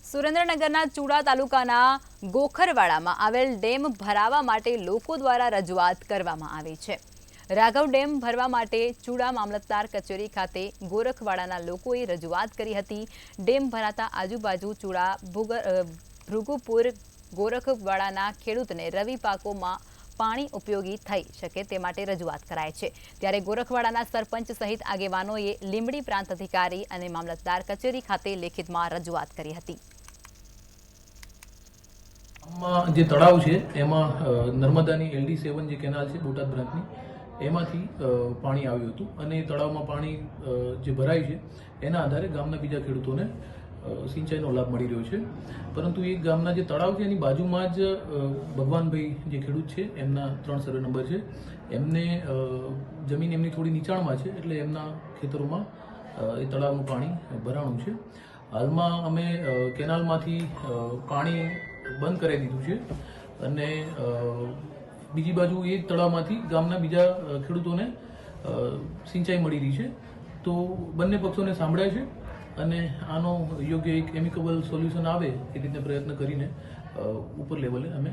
સુરેન્દ્રનગરના ચૂડા તાલુકાના ગોખરવાડામાં આવેલ ડેમ ભરાવા માટે લોકો દ્વારા રજૂઆત કરવામાં આવી છે। રાઘવ ડેમ ભરવા માટે ચૂડા મામલતદાર કચેરી ખાતે ગોરખવાડાના લોકોએ રજૂઆત કરી હતી। ડેમ ભરાતા આજુબાજુ ચૂડા ભૃગુપુર ગોરખવાડાના ખેડૂતને રવિ પાકોમાં પાણી ઉપયોગી થઈ શકે તે માટે રજૂઆત કરાઈ છે। ત્યારે ગોરખવાડાના સરપંચ સહિત આગેવાનોએ લીંબડી પ્રાંત અધિકારી અને મામલતદાર કચેરી ખાતે લેખિતમાં રજૂઆત કરી હતી। જે તળાવ છે એમાં નર્મદાની LD7 જે કેનાલ છે બોટાદ બ્રાન્ચની એમાંથી પાણી આવ્યું હતું અને તળાવમાં પાણી જે ભરાય છે એના આધારે ગામના બીજા ખેડૂતોને સિંચાઈનો લાભ મળી રહ્યો છે। પરંતુ એ ગામના જે તળાવ છે એની બાજુમાં જ ભગવાનભાઈ જે ખેડૂત છે એમના 3 સર્વે નંબર છે, એમને જમીન એમની થોડી નીચાણમાં છે એટલે એમના ખેતરોમાં એ તળાવનું પાણી ભરાણું છે। હાલમાં અમે કેનાલમાંથી પાણી બંધ કરાવી દીધું છે અને બીજી બાજુ એ તળાવમાંથી ગામના બીજા ખેડૂતોને સિંચાઈ મળી રહી છે। તો બંને પક્ષોને સાંભળ્યા છે અને આનો યોગ્ય એક એમિકેબલ સોલ્યુશન આવે એ રીતે પ્રયત્ન કરીને ઉપર લેવલે અમે